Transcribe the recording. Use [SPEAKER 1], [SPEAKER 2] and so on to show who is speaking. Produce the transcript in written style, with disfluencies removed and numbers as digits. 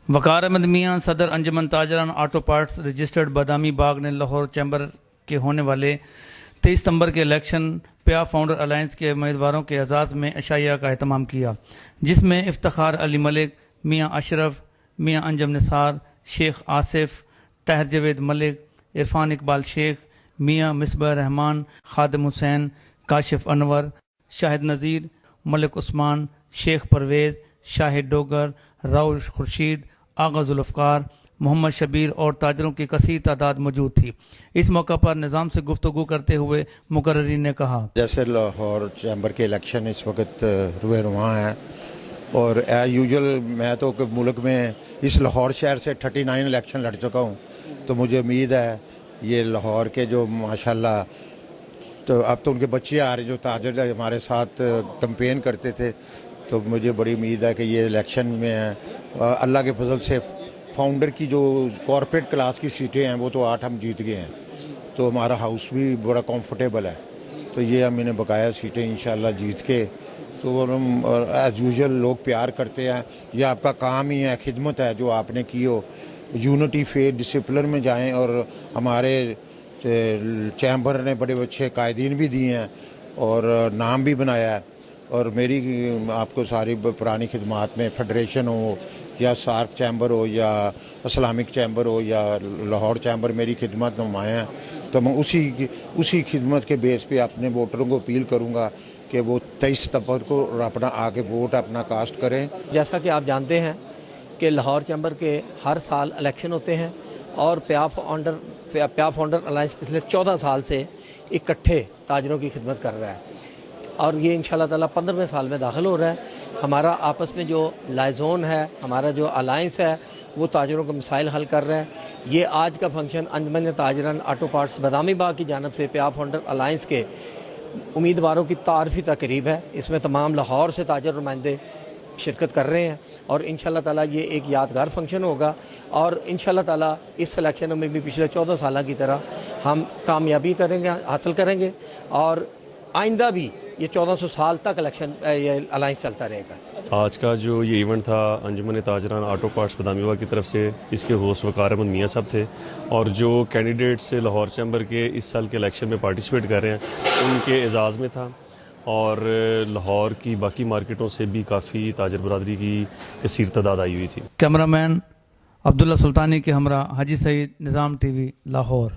[SPEAKER 1] وقار احمد میاں صدر انجمن تاجران auto parts registered بادامی باغ نے لاہور چیمبر کے ہونے والے 23 ستمبر کے الیکشن پیا فاؤنڈر الائنس کے امیدواروں کے اعزاز میں عشائیہ کا اہتمام کیا، جس میں افتخار علی ملک، میاں اشرف، میاں انجم نثار، شیخ آصف، طاہر جاوید ملک، عرفان اقبال شیخ، میاں مصباح الرحمان، خادم حسین، کاشف انور، شاہد نذیر، ملک عثمان، شیخ پرویز، شاہد ڈوگر، راؤ خورشید، آغا ذوالفقار، محمد شبیر اور تاجروں کی کثیر تعداد موجود تھی۔ اس موقع پر نظام سے گفتگو کرتے ہوئے مقررین نے کہا،
[SPEAKER 2] جیسے لاہور چیمبر کے الیکشن اس وقت روئے رواں ہیں اور ایز یوزول میں تو ملک میں اس لاہور شہر سے 39 الیکشن لڑ چکا ہوں، تو مجھے امید ہے یہ لاہور کے جو ماشاءاللہ تو اب تو ان کے بچے آ رہے جو تاجر ہمارے ساتھ کمپین کرتے تھے، تو مجھے بڑی امید ہے کہ یہ الیکشن میں اللہ کے فضل سے فاؤنڈر کی جو کارپوریٹ کلاس کی سیٹیں ہیں وہ تو 8 ہم جیت گئے ہیں، تو ہمارا ہاؤس بھی بڑا کمفرٹیبل ہے، تو یہ ہم انہیں بقایا سیٹیں انشاءاللہ جیت کے تو ہم ایز یوزول لوگ پیار کرتے ہیں۔ یہ آپ کا کام ہی ہے، خدمت ہے جو آپ نے کی ہو، یونٹی فیتھ ڈسپلن میں جائیں، اور ہمارے چیمبر نے بڑے اچھے قائدین بھی دیے ہیں اور نام بھی بنایا ہے، اور میری آپ کو ساری پرانی خدمات میں فیڈریشن ہو یا سارک چیمبر ہو یا اسلامک چیمبر ہو یا لاہور چیمبر میری خدمت نمایاں ہیں، تو میں اسی خدمت کے بیس پہ اپنے ووٹروں کو اپیل کروں گا کہ وہ 23 ستمبر کو اپنا آگے ووٹ اپنا کاسٹ کریں۔
[SPEAKER 3] جیسا کہ آپ جانتے ہیں کہ لاہور چیمبر کے ہر سال الیکشن ہوتے ہیں اور پیا فاؤنڈر الائنس پچھلے 14 سال سے اکٹھے تاجروں کی خدمت کر رہا ہے، اور یہ انشاءاللہ تعالیٰ 15ویں سال میں داخل ہو رہا ہے۔ ہمارا آپس میں جو لائزون ہے، ہمارا جو الائنس ہے، وہ تاجروں کے مسائل حل کر رہا ہے۔ یہ آج کا فنکشن انجمن تاجران آٹو پارٹس بادامی باغ کی جانب سے پیا فاؤنڈر الائنس کے امیدواروں کی تعارفی تقریب ہے۔ اس میں تمام لاہور سے تاجر نمائندے شرکت کر رہے ہیں، اور انشاءاللہ تعالیٰ یہ ایک یادگار فنکشن ہوگا، اور انشاءاللہ تعالیٰ اس الیکشن میں بھی پچھلے 14 سالہ کی طرح ہم کامیابی حاصل کریں گے، اور آئندہ بھی یہ 1400 سال تک الیکشن یہ الائنس چلتا رہے گا۔
[SPEAKER 4] آج کا جو یہ ایونٹ تھا انجمن تاجران آٹو پارٹس بادامی باغ کی طرف سے، اس کے ہوسٹ وقار احمد میاں صاحب تھے، اور جو کینڈیڈیٹس لاہور چیمبر کے اس سال کے الیکشن میں پارٹیسپیٹ کر رہے ہیں ان کے اعزاز میں تھا، اور لاہور کی باقی مارکیٹوں سے بھی کافی تاجر برادری کی کثیر تعداد آئی ہوئی تھی۔
[SPEAKER 1] کیمرہ مین عبداللہ سلطانی کے ہمراہ حاجی سعید، نظام ٹی وی، لاہور۔